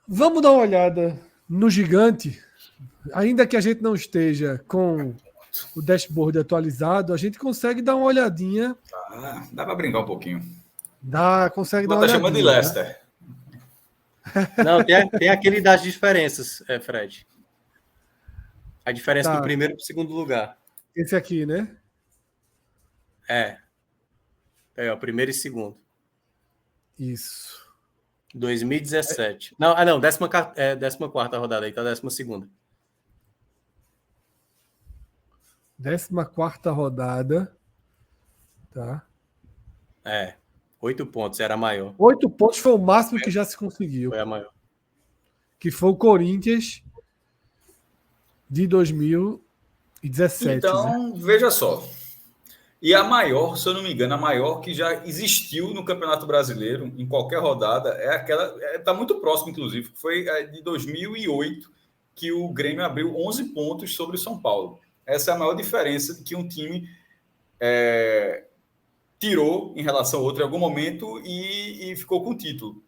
Vamos dar uma olhada no gigante. Ainda que a gente não esteja com o dashboard atualizado, a gente consegue dar uma olhadinha. Dá para brincar um pouquinho. Consegue dar uma Tá chamando de olhadinha. Leicester. Não, tem aquele das diferenças, Fred. A diferença Tá. do primeiro para o segundo lugar. Esse aqui, né? É, o primeiro e segundo. Isso. 2017. Não, 14ª rodada aí, tá 12ª. 14ª rodada. Tá. 8 pontos, era a maior. 8 pontos foi o máximo que já se conseguiu. Foi a maior. Que foi o Corinthians de 2017. Então, né? veja só. E a maior, se eu não me engano, a maior que já existiu no Campeonato Brasileiro, em qualquer rodada, é aquela. Está muito próximo, inclusive, que foi de 2008, que o Grêmio abriu 11 pontos sobre o São Paulo. Essa é a maior diferença que um time tirou em relação ao outro em algum momento e ficou com o título.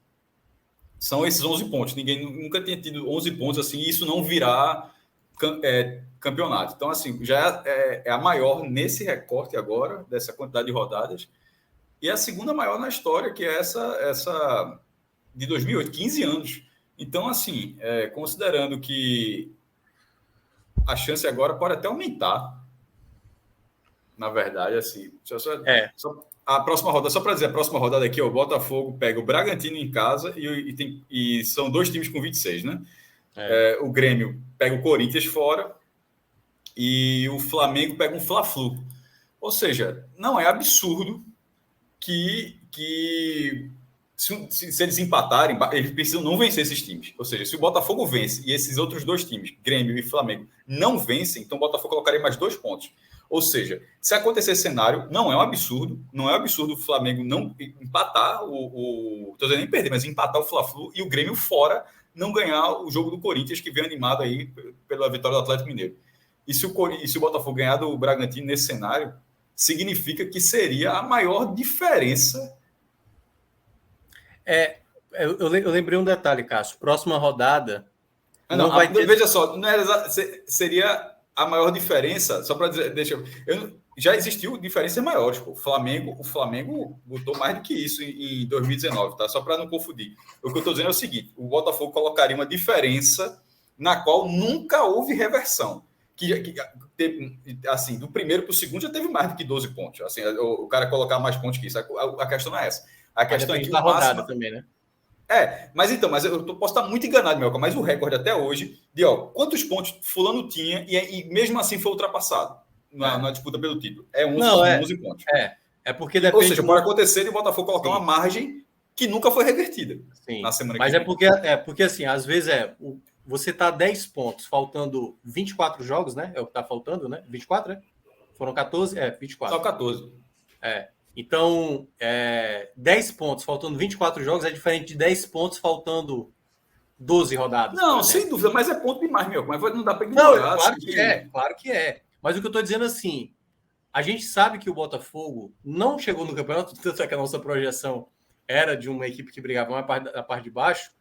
São esses 11 pontos. Ninguém nunca tinha tido 11 pontos assim, e isso não virar campeonato. Então, assim, já é a maior nesse recorte agora, dessa quantidade de rodadas, e a segunda maior na história, que é essa de 2008, 15 anos. Então, assim, considerando que a chance agora pode até aumentar, na verdade, assim. A próxima rodada, só para dizer, a próxima rodada aqui, o Botafogo pega o Bragantino em casa e são dois times com 26, né? O Grêmio pega o Corinthians fora e o Flamengo pega um Fla-Flu. Ou seja, não é absurdo que se eles empatarem, eles precisam não vencer esses times. Ou seja, se o Botafogo vence e esses outros dois times, Grêmio e Flamengo, não vencem, então o Botafogo colocaria mais 2 pontos. Ou seja, se acontecer esse cenário, não é um absurdo, não é um absurdo o Flamengo não empatar estou dizendo nem perder, mas empatar o Fla-Flu e o Grêmio fora não ganhar o jogo do Corinthians, que vem animado aí pela vitória do Atlético Mineiro. E se o Botafogo ganhar do Bragantino nesse cenário, significa que seria a maior diferença. Eu lembrei um detalhe, Cássio. Próxima rodada. Não vai ter... Veja só, não era, seria a maior diferença, só para dizer, já existiu diferenças maiores. Pô. O Flamengo botou mais do que isso em 2019, tá? Só para não confundir. O que eu estou dizendo é o seguinte: o Botafogo colocaria uma diferença na qual nunca houve reversão. Que teve, assim, do primeiro para o segundo já teve mais do que 12 pontos. Assim, o cara colocar mais pontos que isso. A questão não é essa. A questão é que o rodada também, né? Mas eu posso estar muito enganado, Melca, mas o recorde até hoje de quantos pontos fulano tinha e mesmo assim foi ultrapassado na disputa pelo título. 11 pontos. É porque depende. Ou seja, pode acontecer de o Botafogo colocar uma margem que nunca foi revertida. Sim. Na semana mas que vem. Porque assim, às vezes você tá 10 pontos, faltando 24 jogos, né? É o que tá faltando, né? 24, né? Foram 14? 24. Só 14. Então, 10 pontos faltando 24 jogos é diferente de 10 pontos faltando 12 rodadas. Não, sem dúvida, mas é ponto demais, meu. Mas não dá para ignorar. Claro que é. Mas o que eu estou dizendo assim, a gente sabe que o Botafogo não chegou no campeonato, tanto é que a nossa projeção era de uma equipe que brigava na parte de baixo.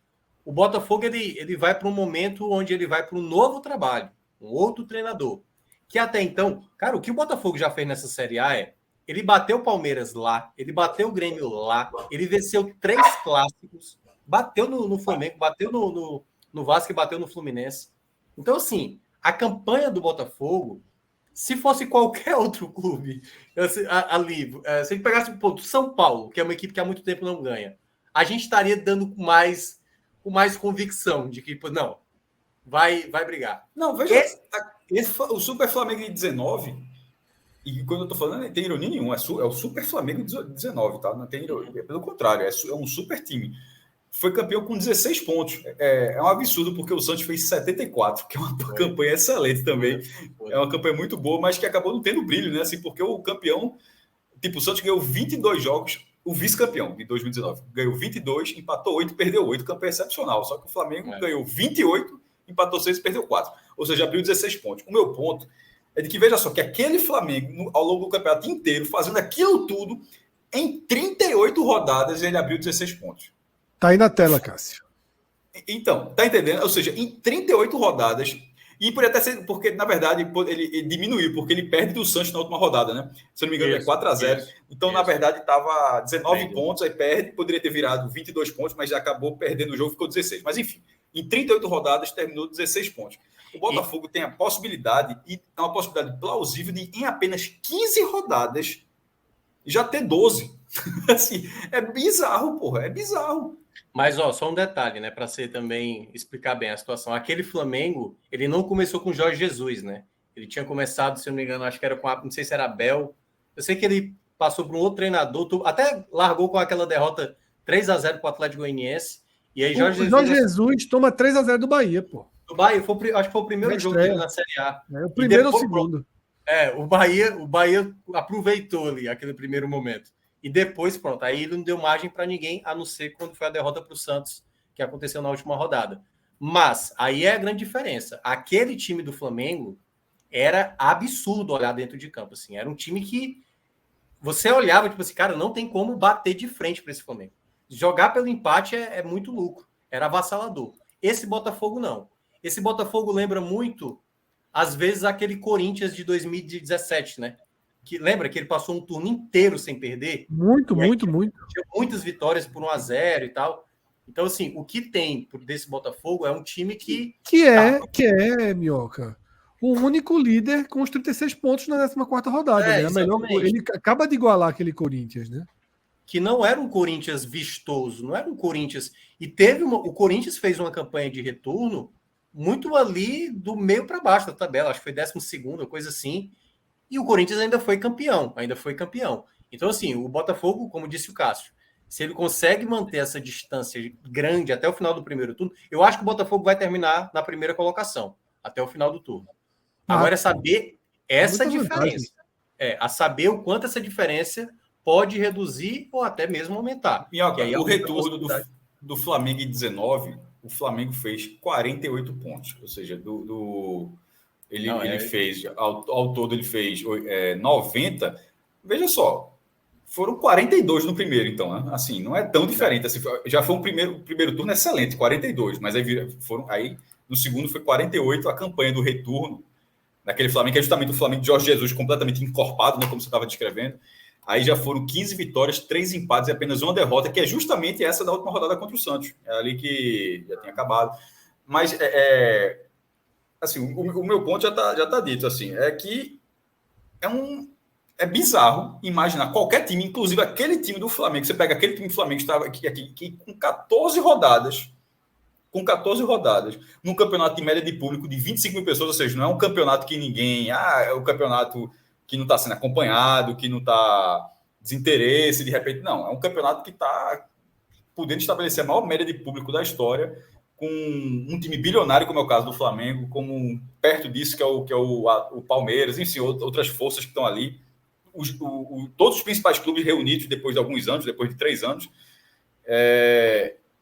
O Botafogo ele vai para um momento onde ele vai para um novo trabalho, um outro treinador. Que até então, cara, o que o Botafogo já fez nessa Série A ele bateu o Palmeiras lá, ele bateu o Grêmio lá, ele venceu 3 clássicos, bateu no Flamengo, bateu no Vasco e bateu no Fluminense. Então, assim, a campanha do Botafogo, se fosse qualquer outro clube, ali, se ele pegasse o São Paulo, que é uma equipe que há muito tempo não ganha, a gente estaria dando com mais convicção de que, não, vai brigar. Não, veja, o Super Flamengo de 19... E quando eu tô falando, não tem ironia nenhuma. É o Super Flamengo de 19, tá? Não tem ironia. Pelo contrário, é um super time. Foi campeão com 16 pontos. É um absurdo, porque o Santos fez 74, que é uma campanha excelente também. É uma campanha muito boa, mas que acabou não tendo brilho, né? Assim, porque o campeão... Tipo, o Santos ganhou 22 jogos, o vice-campeão de 2019. Ganhou 22, empatou 8, perdeu 8. Campanha excepcional. Só que o Flamengo ganhou 28, empatou 6 e perdeu 4. Ou seja, abriu 16 pontos. O meu ponto... é de que, veja só, que aquele Flamengo, ao longo do campeonato inteiro, fazendo aquilo tudo, em 38 rodadas, ele abriu 16 pontos. Tá aí na tela, Cássio. Então, tá entendendo? Ou seja, em 38 rodadas, e por até ser, porque na verdade ele diminuiu, porque ele perde do Santos na última rodada, né? Se eu não me engano, é 4-0. Então, na verdade, estava 19 pontos, aí perde, poderia ter virado 22 pontos, mas já acabou perdendo o jogo, ficou 16. Mas enfim, em 38 rodadas, terminou 16 pontos. O Botafogo tem a possibilidade, e é uma possibilidade plausível, de em apenas 15 rodadas já ter 12. Assim, é bizarro, porra, é bizarro. Mas, ó, só um detalhe, né, para você também explicar bem a situação. Aquele Flamengo, ele não começou com Jorge Jesus, né? Ele tinha começado, se eu não me engano, acho que era com não sei se era Abel. Eu sei que ele passou por um outro treinador, até largou com aquela derrota 3-0 para o Atlético Goianiense. E aí Jorge Jesus toma 3-0 do Bahia, pô. O Bahia, acho que foi o primeiro jogo dele na Série A. O primeiro ou o segundo? O Bahia aproveitou ali aquele primeiro momento. E depois, pronto, aí ele não deu margem para ninguém, a não ser quando foi a derrota para o Santos, que aconteceu na última rodada. Mas aí é a grande diferença. Aquele time do Flamengo era absurdo olhar dentro de campo. Assim. Era um time que você olhava, tipo assim, cara, não tem como bater de frente para esse Flamengo. Jogar pelo empate é muito lucro. Era avassalador. Esse Botafogo não. Esse Botafogo lembra muito, às vezes, aquele Corinthians de 2017, né? Que, lembra que ele passou um turno inteiro sem perder? Muito. Tinha muitas vitórias por 1-0 e tal. Então, assim, o que tem desse Botafogo é um time que é, Minhoca, o único líder com os 36 pontos na 14ª rodada. Né? Ele acaba de igualar aquele Corinthians, né? Que não era um Corinthians vistoso, não era um Corinthians... E o Corinthians fez uma campanha de retorno muito ali do meio para baixo da tabela. Acho que foi 12ª, coisa assim. E o Corinthians ainda foi campeão. Então, assim, o Botafogo, como disse o Cássio, se ele consegue manter essa distância grande até o final do primeiro turno, eu acho que o Botafogo vai terminar na primeira colocação, até o final do turno. Agora é saber essa diferença. A saber o quanto essa diferença pode reduzir ou até mesmo aumentar. Minhoca, o retorno do Flamengo em 19, o Flamengo fez 48 pontos. Ou seja, ele fez, ao todo ele fez 90. Veja só, foram 42 no primeiro, então, né? Assim, não é tão diferente. Assim, já foi um primeiro turno excelente, 42, mas aí no segundo foi 48, a campanha do retorno, naquele Flamengo, que é justamente o Flamengo de Jorge Jesus, completamente encorpado, né, como você estava descrevendo. Aí já foram 15 vitórias, 3 empates e apenas uma derrota, que é justamente essa da última rodada contra o Santos. É ali que já tinha acabado. Mas assim, o meu ponto já tá dito, assim, é que é bizarro imaginar qualquer time, inclusive aquele time do Flamengo, você pega aquele time do Flamengo que estava aqui com 14 rodadas, num campeonato de média de público de 25 mil pessoas, ou seja, não é um campeonato que ninguém, é um campeonato que não está sendo acompanhado, que não está desinteresse, de repente, não, é um campeonato que está podendo estabelecer a maior média de público da história, com um time bilionário, como é o caso do Flamengo, como perto disso, que é o Palmeiras, enfim, outras forças que estão ali. Todos os principais clubes reunidos depois de alguns anos, depois de 3 anos.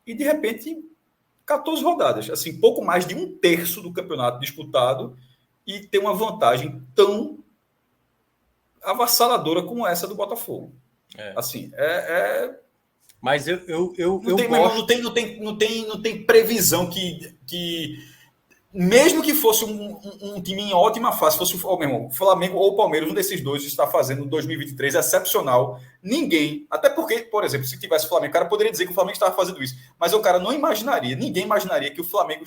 E, de repente, 14 rodadas. Assim, pouco mais de 1/3 do campeonato disputado e ter uma vantagem tão avassaladora como essa do Botafogo. Assim, Mas não tem previsão que mesmo que fosse um time em ótima fase, fosse o Flamengo ou o Palmeiras, um desses dois está fazendo 2023 excepcional. Ninguém, até porque, por exemplo, se tivesse o Flamengo, o cara poderia dizer que o Flamengo estava fazendo isso, mas o cara não imaginaria, ninguém imaginaria que o Flamengo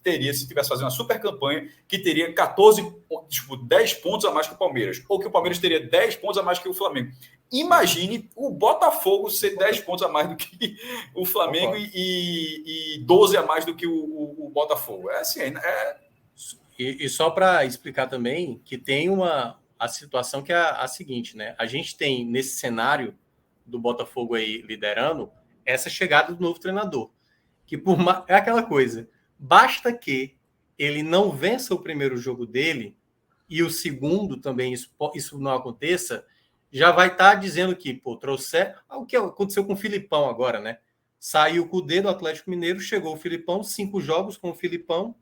teria, se tivesse fazendo uma super campanha, que teria 10 pontos a mais que o Palmeiras, ou que o Palmeiras teria 10 pontos a mais que o Flamengo. Imagine o Botafogo ser 10 pontos a mais do que o Flamengo e 12 a mais do que o Botafogo. E só para explicar também que tem a situação que é a seguinte, né? A gente tem nesse cenário do Botafogo aí liderando essa chegada do novo treinador, que é aquela coisa, basta que ele não vença o primeiro jogo dele e o segundo também isso não aconteça, já vai estar dizendo que, trouxer o que aconteceu com o Filipão agora, né? Saiu o Cudê do Atlético Mineiro, chegou o Filipão, 5 jogos com o Filipão,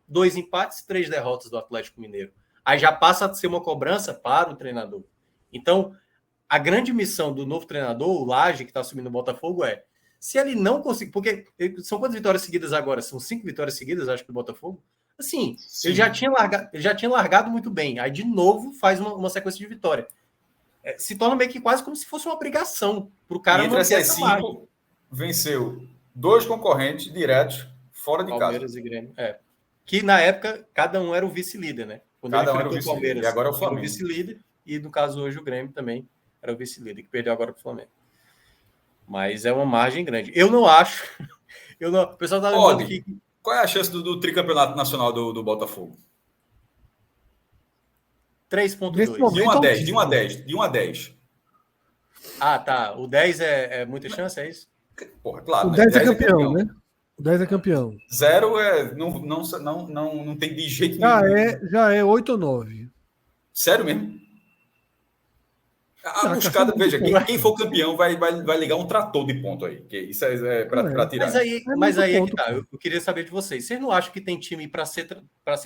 2 empates, 3 derrotas do Atlético Mineiro. Aí já passa a ser uma cobrança para o treinador. Então, a grande missão do novo treinador, o Lage, que está assumindo o Botafogo, Se ele não conseguir... Porque são quantas vitórias seguidas agora? São 5 vitórias seguidas, acho que, do Botafogo. Assim, ele já tinha largado muito bem. Aí, de novo, faz uma sequência de vitória. Se torna meio que quase como se fosse uma obrigação para o cara manter essa margem. Venceu 2 concorrentes diretos fora de Palmeiras casa. E Grêmio. Que, na época, cada um era o vice-líder, né? Quando cada um era o vice-líder. E agora é o Flamengo. O vice-líder. E, no caso, hoje, o Grêmio também era o vice-líder, que perdeu agora para o Flamengo. Mas é uma margem grande. Eu não acho... O pessoal está lembrando que... Qual é a chance do tricampeonato nacional do Botafogo? 3,2. De 1 a 10. Ah, tá. O 10 é muita chance, é isso? Porra, claro. O 10 é campeão, né? O 10 é campeão. 0 não tem de jeito nenhum. Já é 8 ou 9. Sério mesmo? A buscada, veja, quem for campeão vai ligar um trator de ponto aí. Que isso é para tirar. Mas aí é que tá. Eu queria saber de vocês. Vocês não acham que tem time para ser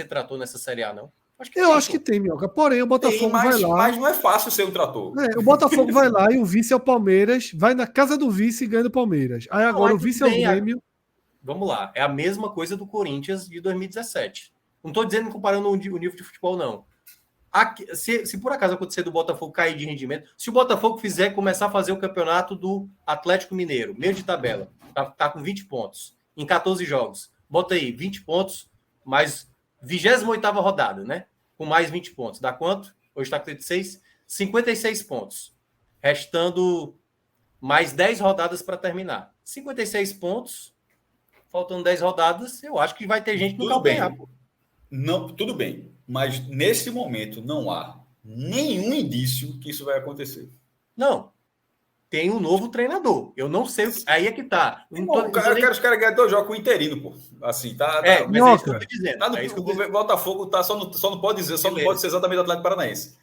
trator nessa Série A, não? Acho que tem, Minhoca. Porém, o Botafogo vai lá. Mas não é fácil ser um trator. O Botafogo vai lá e o vice é o Palmeiras, vai na casa do vice e ganha do Palmeiras. Aí agora o vice é o Grêmio. Vamos lá. É a mesma coisa do Corinthians de 2017. Não estou dizendo comparando o nível de futebol, não. Se por acaso acontecer do Botafogo cair de rendimento, se o Botafogo começar a fazer o campeonato do Atlético Mineiro, meio de tabela, tá com 20 pontos, em 14 jogos, bota aí 20 pontos, mais 28ª rodada, né? Com mais 20 pontos. Dá quanto? Hoje está com 36, 56 pontos. Restando mais 10 rodadas para terminar. 56 pontos, faltando 10 rodadas, eu acho que vai ter gente no calcanhar. Não, tudo bem. Mas nesse momento não há nenhum indício que isso vai acontecer. Não. Tem um novo treinador. Eu não sei o que... Aí é que tá. Os caras ganham 2 jogos com o interino, pô. Assim, tá. Mas é isso que eu tô dizendo. O Botafogo só não pode dizer, não pode ser exatamente o Atlético Paranaense.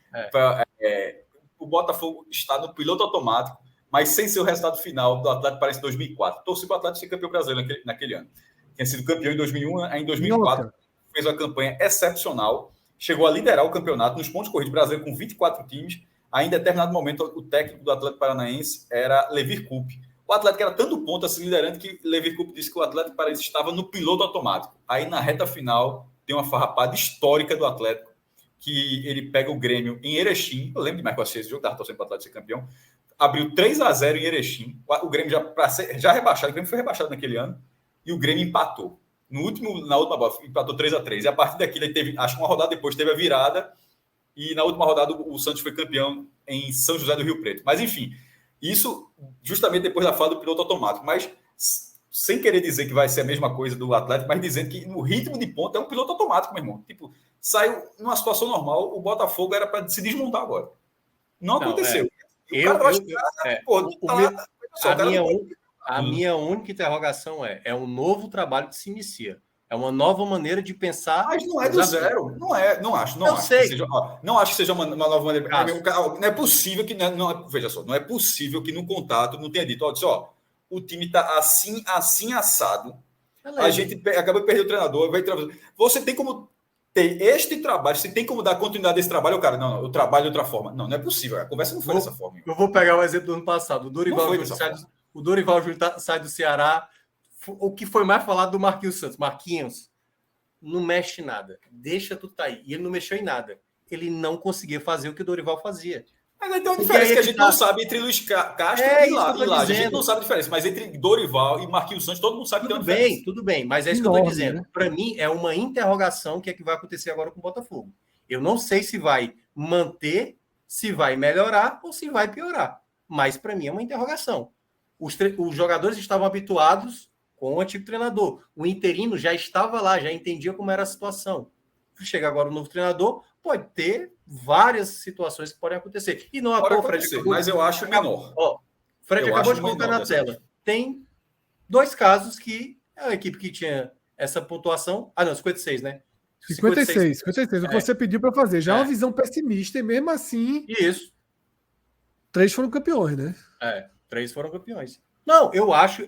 O Botafogo está no piloto automático, mas sem ser o resultado final do Atlético Paranaense em 2004. Torci para o Atlético ser campeão brasileiro naquele ano. Tinha sido campeão em 2001, em 2004 fez uma campanha excepcional, chegou a liderar o campeonato nos pontos corridos brasileiros com 24 times. Aí, em determinado momento, o técnico do Atlético Paranaense era Levir Coupe. O Atlético era tanto ponto assim liderante que Levir Coupe disse que o Atlético Paranaense estava no piloto automático. Aí, na reta final, tem uma farrapada histórica do Atlético, que ele pega o Grêmio em Erechim. Eu lembro demais que eu assisti esse jogo, estava torcendo para o Atlético ser campeão. Abriu 3-0 em Erechim. O Grêmio já rebaixado, o Grêmio foi rebaixado naquele ano, e o Grêmio empatou. Na última bola, empatou 3-3. E a partir daquilo, ele teve, acho que uma rodada depois, teve a virada. E na última rodada, o Santos foi campeão em São José do Rio Preto. Mas, enfim, isso justamente depois da fala do piloto automático. Mas, sem querer dizer que vai ser a mesma coisa do Atlético, mas dizendo que no ritmo de ponta é um piloto automático, meu irmão. Tipo, saiu numa situação normal, o Botafogo era para se desmontar agora. Não aconteceu. A minha única interrogação é um novo trabalho que se inicia. É uma nova maneira de pensar. Mas não é do zero. Não acho que seja uma nova maneira. Não é possível que. Veja só, não é possível que no contato não tenha dito, o time está assim assado. Beleza. A gente acaba de perder o treinador. Você tem como ter este trabalho, você tem como dar continuidade a esse trabalho, cara? Não, eu trabalho de outra forma. Não é possível. A conversa não foi dessa forma. Eu vou pegar o exemplo do ano passado. O Dorival Júnior sai do Ceará. O que foi mais falado do Marquinhos Santos? Marquinhos, não mexe em nada. Deixa tudo tá aí. E ele não mexeu em nada. Ele não conseguia fazer o que o Dorival fazia. Mas então a diferença que a gente não sabe entre Luiz Castro e lá. A gente não sabe a diferença. Mas entre Dorival e Marquinhos Santos, todo mundo sabe que tem uma diferença. Tudo bem. Mas é isso que eu estou dizendo. Né? Para mim, é uma interrogação que é que vai acontecer agora com o Botafogo. Eu não sei se vai manter, se vai melhorar ou se vai piorar. Mas, para mim, é uma interrogação. Os jogadores estavam habituados com o antigo treinador. O interino já estava lá, já entendia como era a situação. Chega agora o novo treinador, pode ter várias situações que podem acontecer. E não pode acontecer, mas eu acho menor. Fred acabou de colocar na tela. Tem 2 casos que a equipe que tinha essa pontuação... 56, né? 56. O que você pediu para fazer. Já é uma visão pessimista e mesmo assim... Isso. 3 foram campeões, né? 3 foram campeões. Não, eu acho...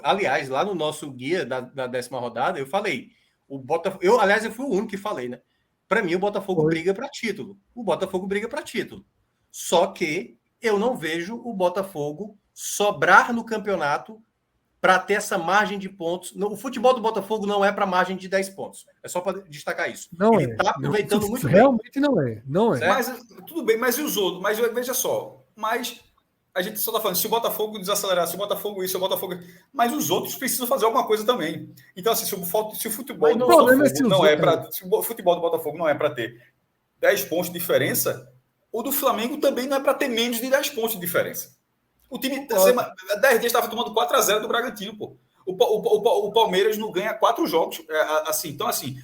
aliás, lá no nosso guia da 10ª rodada, eu falei... O Botafogo, eu fui o único que falei, né? Para mim, o Botafogo briga para título. Só que eu não vejo o Botafogo sobrar no campeonato para ter essa margem de pontos. O futebol do Botafogo não é para margem de 10 pontos. É só para destacar isso. Não Ele está aproveitando muito realmente bem. Realmente não é. Mas tudo bem, mas e os outros? Mas veja só, mas a gente só está falando, se o Botafogo desacelerar, se o Botafogo isso, se o Botafogo... Mas os outros precisam fazer alguma coisa também. Então, assim, se o futebol do Botafogo não é para... Se o futebol do Botafogo não é para ter 10 pontos de diferença, o do Flamengo também não é para ter menos de 10 pontos de diferença. O time, 10 dias, estava tomando 4-0 do Bragantino, pô. O Palmeiras não ganha 4 jogos. Assim, então, assim,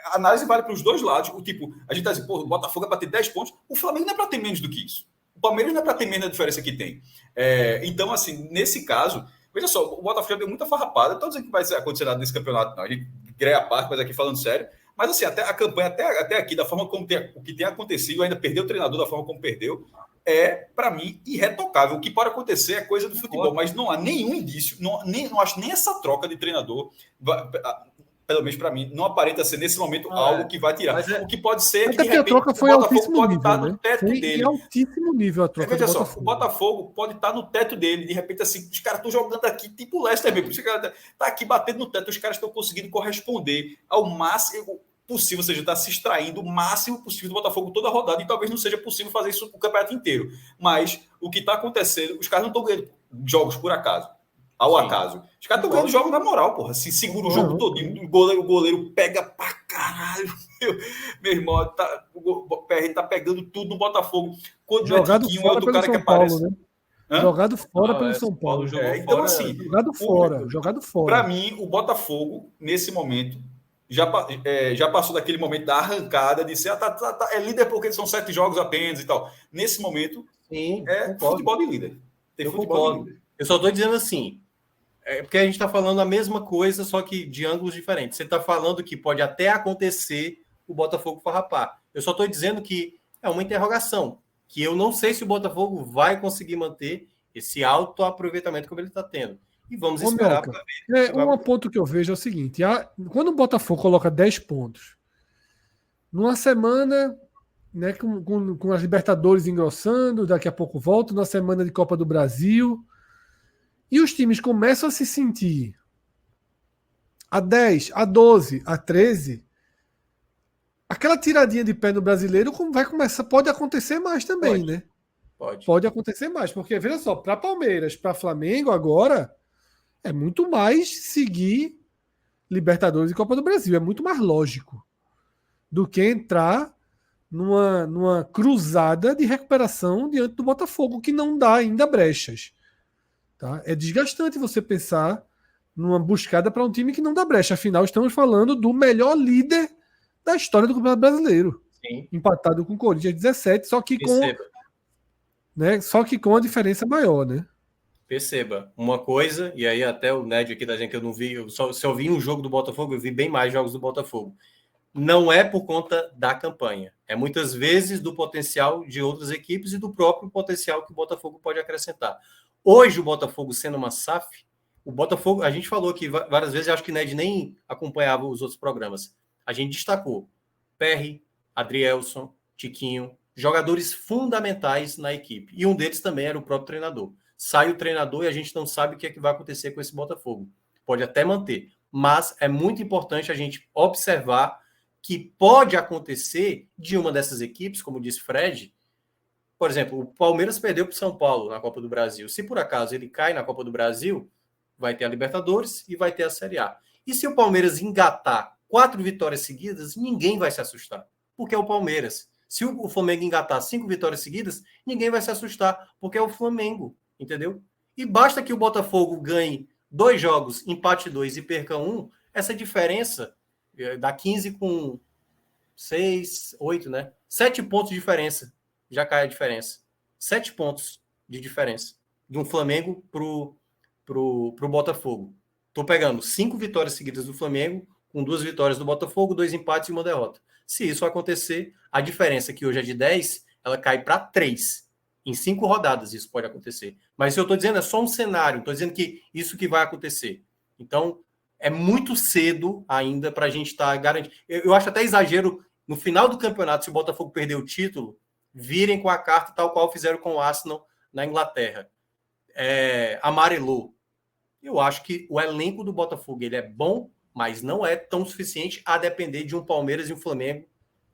a análise vale para os dois lados. A gente está dizendo, pô, o Botafogo é para ter 10 pontos. O Flamengo não é para ter menos do que isso. O Palmeiras não é para ter menos da diferença que tem. Então, assim, nesse caso, veja só, o Botafogo já deu muita farrapada. Não estou dizendo que vai acontecer nada nesse campeonato, não. A gente greia a parte, mas aqui falando sério. Mas, assim, até a campanha, até aqui, da forma como o que tem acontecido, ainda perdeu o treinador da forma como perdeu, para mim, irretocável. O que pode acontecer é coisa do futebol, mas não há nenhum indício, não acho nem essa troca de treinador, pelo menos para mim, não aparenta ser nesse momento algo que vai tirar. O que pode ser que, de repente, a troca foi o Botafogo pode estar no teto dele. É altíssimo nível a troca. Veja só, o Botafogo pode estar no teto dele, de repente, assim, os caras estão jogando aqui, tipo o Leicester mesmo, os caras tá aqui batendo no teto, os caras estão conseguindo corresponder ao máximo possível, ou seja, está se extraindo o máximo possível do Botafogo toda a rodada, e talvez não seja possível fazer isso o campeonato inteiro. Mas o que está acontecendo, os caras não estão ganhando jogos por acaso, ao acaso. Os caras estão ganhando jogos na moral, porra. Se segura o jogo todinho, o goleiro pega pra caralho. Meu irmão, o PR tá pegando tudo no Botafogo. Quando jogado fora do cara que aparece. Né? Jogado fora pelo São Paulo. Então, assim, jogado fora. Para mim, o Botafogo, nesse momento, já passou daquele momento da arrancada de ser é líder porque são 7 jogos apenas e tal. Nesse momento, futebol de líder. Tem futebol de líder. Eu só estou dizendo assim, porque a gente está falando a mesma coisa, só que de ângulos diferentes. Você está falando que pode até acontecer o Botafogo farrapar. Eu só estou dizendo que é uma interrogação, que eu não sei se o Botafogo vai conseguir manter esse alto aproveitamento como ele está tendo. E vamos esperar para ver. Um ponto que eu vejo é o seguinte: quando o Botafogo coloca 10 pontos, numa semana, né, com as Libertadores engrossando, daqui a pouco volta, na semana de Copa do Brasil, e os times começam a se sentir a 10, a 12, a 13, aquela tiradinha de pé no brasileiro vai começar, pode acontecer mais também, né? Pode acontecer mais, porque veja só, para Palmeiras, para Flamengo agora, é muito mais seguir Libertadores e Copa do Brasil. É muito mais lógico do que entrar numa cruzada de recuperação diante do Botafogo, que não dá ainda brechas. Tá? É desgastante você pensar numa buscada para um time que não dá brecha. Afinal, estamos falando do melhor líder da história do Campeonato Brasileiro. Sim. Empatado com o Corinthians 17, só que com a diferença maior, né? Perceba, uma coisa, e aí até o Ned aqui da gente que eu não vi, se eu vi um jogo do Botafogo, eu vi bem mais jogos do Botafogo. Não é por conta da campanha, é muitas vezes do potencial de outras equipes e do próprio potencial que o Botafogo pode acrescentar. Hoje, o Botafogo sendo uma SAF, o Botafogo, a gente falou aqui várias vezes, acho que o Ned nem acompanhava os outros programas, a gente destacou Perry, Adrielson, Tiquinho, jogadores fundamentais na equipe, e um deles também era o próprio treinador. Sai o treinador e a gente não sabe o que é que vai acontecer com esse Botafogo. Pode até manter, mas é muito importante a gente observar que pode acontecer de uma dessas equipes, como disse Fred. Por exemplo, o Palmeiras perdeu para o São Paulo na Copa do Brasil. Se por acaso ele cai na Copa do Brasil, vai ter a Libertadores e vai ter a Série A. E se o Palmeiras engatar 4 vitórias seguidas, ninguém vai se assustar, porque é o Palmeiras. Se o Flamengo engatar 5 vitórias seguidas, ninguém vai se assustar, porque é o Flamengo. Entendeu? E basta que o Botafogo ganhe 2 jogos, empate 2 e perca 1, essa diferença dá 15 com 6, 8, né? 7 pontos de diferença. Já cai a diferença. 7 pontos de diferença de um Flamengo pro Botafogo. Tô pegando 5 vitórias seguidas do Flamengo, com 2 vitórias do Botafogo, 2 empates e 1 derrota. Se isso acontecer, a diferença que hoje é de 10, ela cai para 3. Em 5 rodadas isso pode acontecer. Mas se eu estou dizendo, é só um cenário. Estou dizendo que isso que vai acontecer. Então, é muito cedo ainda para a gente estar garantindo. Eu acho até exagero, no final do campeonato, se o Botafogo perder o título, virem com a carta tal qual fizeram com o Arsenal na Inglaterra. Amarelou. Eu acho que o elenco do Botafogo ele é bom, mas não é tão suficiente a depender de um Palmeiras e um Flamengo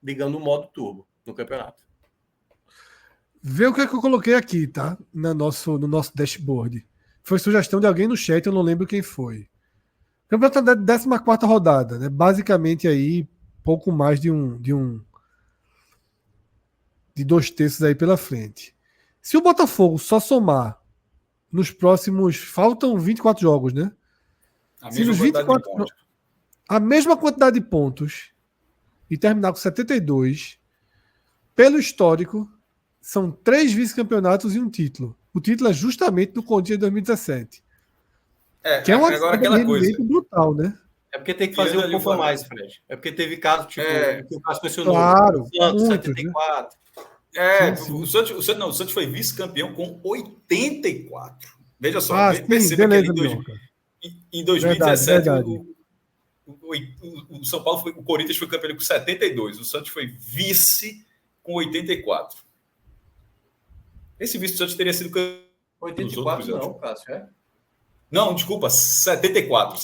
ligando o modo turbo no campeonato. Vê o que é que eu coloquei aqui, tá? No nosso dashboard. Foi sugestão de alguém no chat, eu não lembro quem foi. Campeonato da 14ª rodada, né? Basicamente aí, pouco mais de 2/3 aí pela frente. Se o Botafogo só somar nos próximos... Faltam 24 jogos, né? Se nos 24... A mesma quantidade de pontos e terminar com 72, pelo histórico, são 3 vice-campeonatos e um título. O título é justamente do Corinthians de 2017. Que é uma agora aquela coisa brutal, né? É porque tem que fazer um pouco a mais, Fred. É porque teve caso, tipo, que o Cássio mencionou. Claro, o Santos, muitos, 74. Né? Sim. O Santos foi vice-campeão com 84. Veja só, perceba beleza, que em 2017 verdade. O São Paulo o Corinthians foi campeão com 72, o Santos foi vice com 84. Esse vice do Santos teria sido campeão 84 não, Cássio, é? Não, desculpa, 74,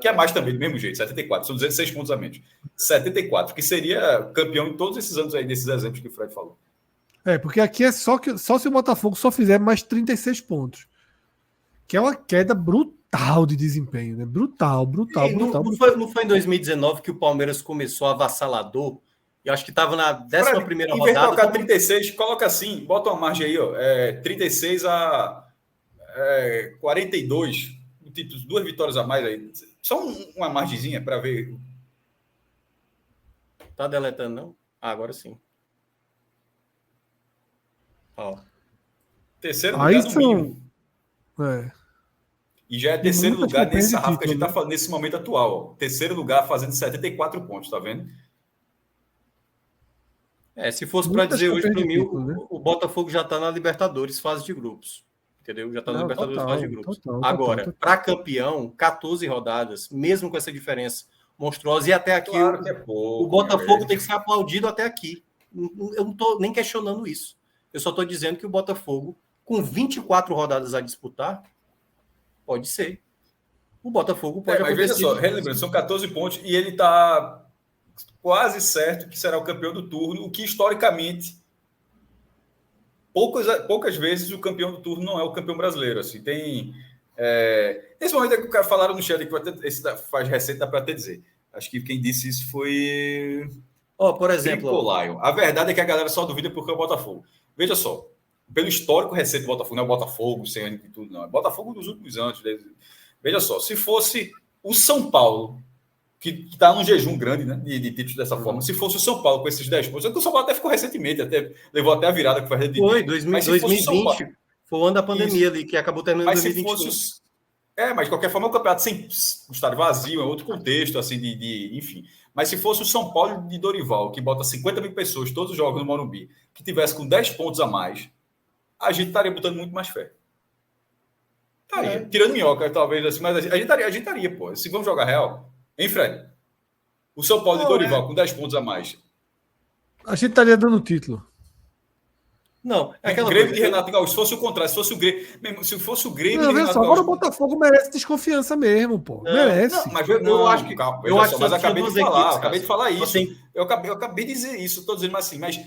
que é mais também, do mesmo jeito, 74, são 16 pontos a menos. 74, que seria campeão em todos esses anos aí, desses exemplos que o Fred falou. Porque aqui é só se o Botafogo só fizer mais 36 pontos. Que é uma queda brutal de desempenho, né? Brutal. Não foi em 2019 que o Palmeiras começou avassalador? Eu acho que estava na 11ª rodada. Em vez de colocar 36, coloca assim, bota uma margem aí, ó, 36 a 42, 2 vitórias a mais aí. Só uma margenzinha para ver. Tá deletando, não? Agora sim. Ó. Terceiro lugar no mínimo. E já é terceiro lugar nesse sarrafo que a gente está falando nesse momento atual. Ó. Terceiro lugar fazendo 74 pontos, tá vendo? Se fosse para dizer hoje para mim, o Botafogo já está na Libertadores, fase de grupos. Entendeu? Já está na Libertadores, fase de grupos. Agora, para campeão, 14 rodadas, mesmo com essa diferença monstruosa, e até aqui claro que é pouco, o Botafogo tem que ser aplaudido até aqui. Eu não estou nem questionando isso. Eu só estou dizendo que o Botafogo, com 24 rodadas a disputar, pode ser. O Botafogo pode acontecer. Mas veja só, relembrando, são 14 pontos e ele está quase certo que será o campeão do turno, o que historicamente poucas vezes o campeão do turno não é o campeão brasileiro. Assim, tem nesse momento é que o cara falaram no chat que esse faz recente, dá para até dizer. Acho que quem disse isso foi por exemplo, Lion. A verdade é que a galera só duvida porque é o Botafogo. Veja só, pelo histórico recente do Botafogo, não é o Botafogo sem ano e tudo, não. É o Botafogo dos últimos anos. Veja só, se fosse o São Paulo, que está num jejum grande, né, de títulos dessa forma, se fosse o São Paulo com esses 10 pontos, o São Paulo até ficou recentemente, levou até a virada que foi de foi 2020, foi o ano da pandemia ali, que acabou terminando em 2021. Mas de qualquer forma, o campeonato sem o estádio vazio, é outro contexto, assim, enfim. Mas se fosse o São Paulo de Dorival, que bota 50 mil pessoas, todos os jogos no Morumbi, que tivesse com 10 pontos a mais, a gente estaria botando muito mais fé. Tirando minhoca, talvez, assim, mas a gente estaria, pô. Se vamos jogar real, hein, Fred? O São Paulo de Dorival, com 10 pontos a mais. A gente estaria dando título. Não, é aquela Grêmio de Renato Gaúcho. Se fosse o contrário, se fosse o Grêmio de Renato Gaúcho. Agora o Botafogo merece desconfiança mesmo, pô. Merece. Não, mas eu acho que. Calma, mas acabei de falar isso. Eu acabei de dizer isso, estou dizendo assim, mas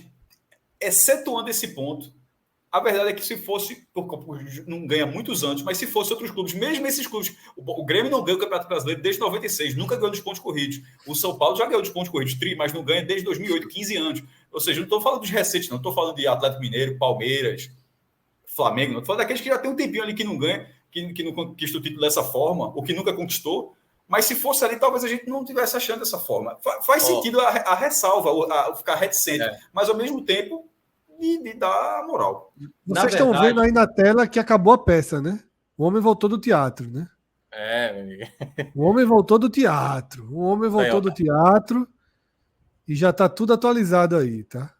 excetuando esse ponto, a verdade é que se fosse, não ganha muitos anos, mas se fosse outros clubes, mesmo esses clubes, o Grêmio não ganha o Campeonato Brasileiro desde 96, nunca ganhou dos pontos corridos. O São Paulo já ganhou dos pontos corridos, mas não ganha desde 2008, 15 anos. Ou seja, não estou falando dos recentes, não. Estou falando de Atlético Mineiro, Palmeiras, Flamengo. Não estou falando daqueles que já tem um tempinho ali que não ganha, que não conquista o título dessa forma, ou que nunca conquistou. Mas se fosse ali, talvez a gente não tivesse achando dessa forma. Faz sentido a ressalva, a ficar reticente. Mas, ao mesmo tempo, de dar moral. Vocês estão vendo aí na tela que acabou a peça, né? O homem voltou do teatro, né? O homem voltou do teatro. E já tá tudo atualizado aí, tá?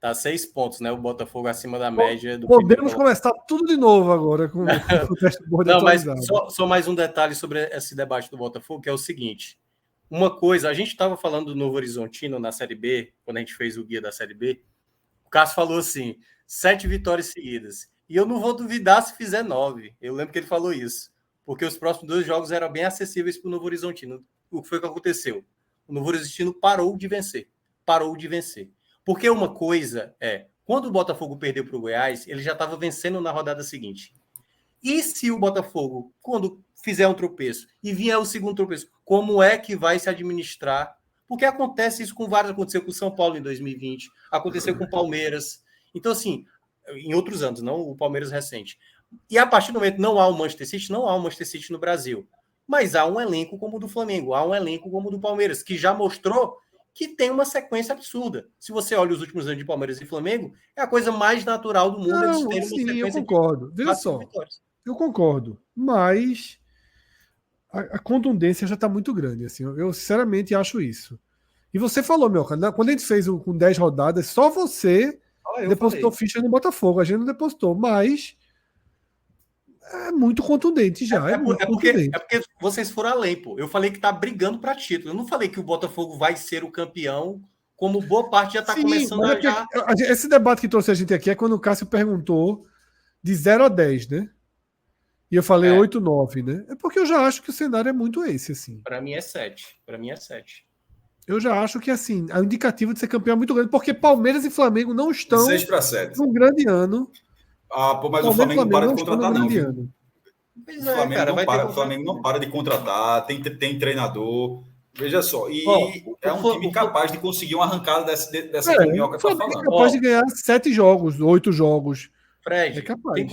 Tá 6 pontos, né? O Botafogo acima da média do Podemos começar tudo de novo agora com o dashboard atualizado. Mas só mais um detalhe sobre esse debate do Botafogo, que é o seguinte. Uma coisa, a gente estava falando do Novo Horizontino na Série B, quando a gente fez o guia da Série B, o Cássio falou assim, 7 vitórias seguidas. E eu não vou duvidar se fizer 9. Eu lembro que ele falou isso. porque os próximos 2 jogos eram bem acessíveis para o Novo Horizontino. O que foi que aconteceu? O Novo Horizontino parou de vencer. Porque uma coisa quando o Botafogo perdeu para o Goiás, ele já estava vencendo na rodada seguinte. E se o Botafogo, quando fizer um tropeço e vier o segundo tropeço, como é que vai se administrar? Porque acontece isso com vários, aconteceu com o São Paulo em 2020, aconteceu com o Palmeiras. Então, assim, em outros anos, não o Palmeiras recente. E a partir do momento não há um Manchester City no Brasil. Mas há um elenco como o do Flamengo, há um elenco como o do Palmeiras, que já mostrou que tem uma sequência absurda. Se você olha os últimos anos de Palmeiras e Flamengo, é a coisa mais natural do mundo. Não, eles terem sim, uma eu sequência concordo. Veja de 4 só, vitórias. eu concordo. Mas a contundência já está muito grande. Assim, eu sinceramente acho isso. E você falou, meu cara, quando a gente fez com 10 rodadas, só você depositou ficha no Botafogo. A gente não depositou, mas é muito contundente já. É porque vocês foram além, pô. Eu falei que tá brigando para título. Eu não falei que o Botafogo vai ser o campeão, como boa parte já está começando a já. Esse debate que trouxe a gente aqui é quando o Cássio perguntou de 0 a 10, né? E eu falei 8, 9, né? É porque eu já acho que o cenário é muito esse, assim. Para mim é 7. Eu já acho que, assim, a indicativo de ser campeão é muito grande, porque Palmeiras e Flamengo não estão 6-7. num grande ano. Mas o Flamengo não para de contratar, não, viu? Pois O Flamengo não para de contratar, tem treinador. Veja só, é um time capaz de conseguir uma arrancada dessa que o Minhoca está falando. É capaz de ganhar 7 jogos, 8 jogos. Fred, é capaz.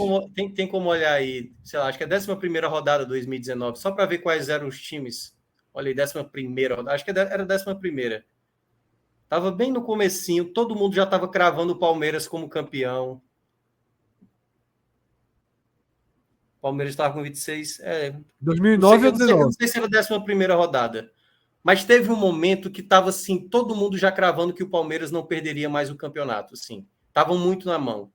Tem como olhar aí, sei lá, acho que é a 11ª rodada de 2019, só para ver quais eram os times. Olha aí, 11ª rodada, acho que era a 11ª. Tava bem no comecinho, todo mundo já estava cravando o Palmeiras como campeão. O Palmeiras estava com 26. 2009 ou 2019? Não sei se era a 11ª rodada. Mas teve um momento que estava assim, todo mundo já cravando que o Palmeiras não perderia mais o campeonato. Assim. Estavam muito na mão.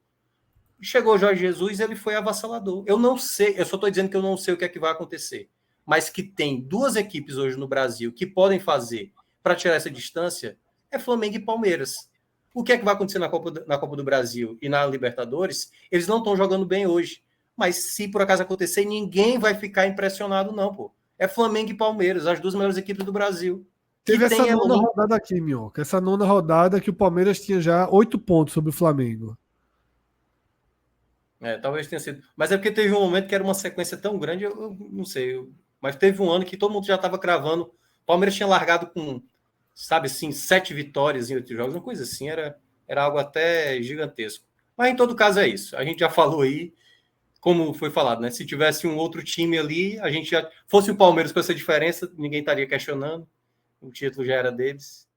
Chegou o Jorge Jesus, ele foi avassalador. Eu não sei, eu só estou dizendo que eu não sei o que é que vai acontecer. Mas que tem 2 equipes hoje no Brasil que podem fazer para tirar essa distância, é Flamengo e Palmeiras. O que é que vai acontecer na Copa do Brasil e na Libertadores? Eles não estão jogando bem hoje. Mas se por acaso acontecer, ninguém vai ficar impressionado, não, pô. É Flamengo e Palmeiras, as 2 melhores equipes do Brasil. Teve essa nona rodada aqui, Minhoca. Essa nona rodada que o Palmeiras tinha já 8 pontos sobre o Flamengo. Talvez tenha sido. Mas é porque teve um momento que era uma sequência tão grande, eu não sei. Mas teve um ano que todo mundo já estava cravando. O Palmeiras tinha largado com, sabe assim, 7 vitórias em 8 jogos, uma coisa assim, era algo até gigantesco. Mas em todo caso é isso. A gente já falou aí, como foi falado, né? Se tivesse um outro time ali, a gente já fosse o Palmeiras com essa diferença, ninguém estaria questionando. O título já era deles.